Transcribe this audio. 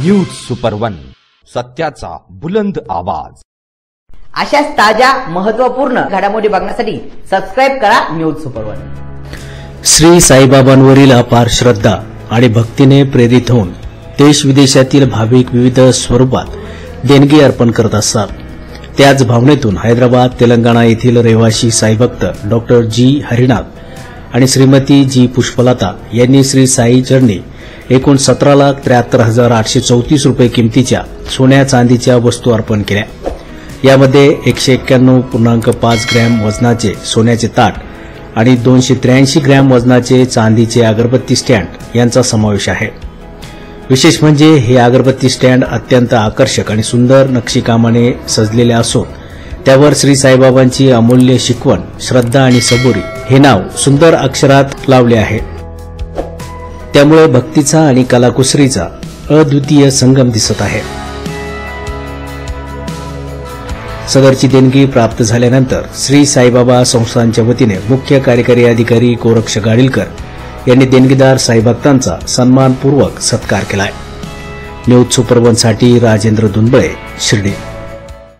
News super one, सत्याचा बुलंद आवाज। अशाच ताज्या महत्त्वपूर्ण घडामोडी बघण्यासाठी सबस्क्राइब करा न्यूज सुपर वन। श्री साईबाबांवरील अपार श्रद्धा आणि भक्तीने प्रेरित होऊन देश विदेशातील भाविक विविध स्वरूपात देणगी अर्पण करत असतात। त्याच भावनेतून हैदराबाद तेलंगणा येथील रहिवासी साईभक्त डॉक्टर जी हरिनाथ आणि श्रीमती जी पुष्पलता यांनी श्री साई चरणी एकूण 17,73,834 रुपये किमतीच्या सोन्या चांदीच्या वस्तू अर्पण केल्या। यामध्ये 191.5 ग्रॅम वजनाचे सोन्याचे ताट आणि 283 ग्रॅम वजनाचे चांदीचे अगरबत्ती स्टँड यांचा समावेश आहे। विशेष म्हणजे हे अगरबत्ती स्टँड अत्यंत आकर्षक आणि सुंदर नक्षीकामाने सजलेले असून त्यावर श्री साईबाबांची अमूल्य शिकवण, श्रद्धा आणि सबुरी हे नाव सुंदर अक्षरात लावले आहे। त्यामुळे भक्तीचा आणि कलाकुसरीचा अद्वितीय संगम दिसत आहे। सदरची देणगी प्राप्त झाल्यानंतर श्री साईबाबा संस्थानच्या वतीने मुख्य कार्यकारी अधिकारी गोरक्ष गाडीलकर यांनी देणगीदार साईभक्तांचा सन्मानपूर्वक सत्कार केलाय। न्यूज सुपर वन साठी राजेंद्र दुंबळे, शिर्डी।